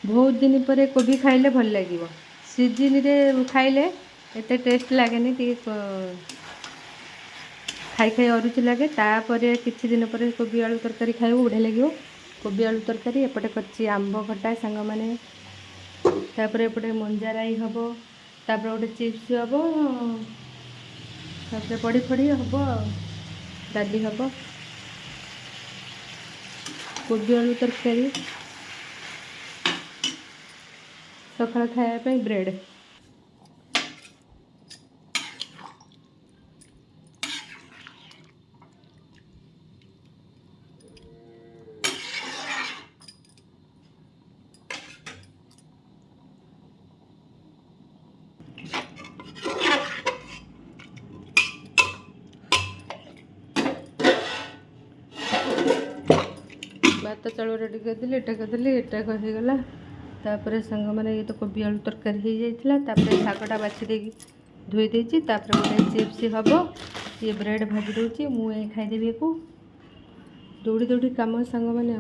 बहुत दिन पर कोबी खाइले भल लगे सीजन रे खाइले एते टेस्ट लगे टी खाई खाई अरुचि लगे तापर किछि दिन पर कोबी आलू तरकारी खाइबो बढ़िया लगे कोबी आलू तरकारी एपटे करछि आंब खटा सांग माने तापर एपटे मंजाराई हबो तापर गोटे चिप्स हबो तापर पड़ी पड़ी हबो डाली हबो कोबी आलू तरकारी सकाळ खाया पे ब्रेड भात चाउल रेडी करदेली एटा करदेली एटा होगला तापर सांग मैंने ये तो कोबी आलू तरकारी हो जाता शागटा बाछी दे धोई देती गोटे चिप्स हम ये ब्रेड भाजी दूसरी मुझे खाईदेवी को दौड़ी दौड़ी कम सांग मैंने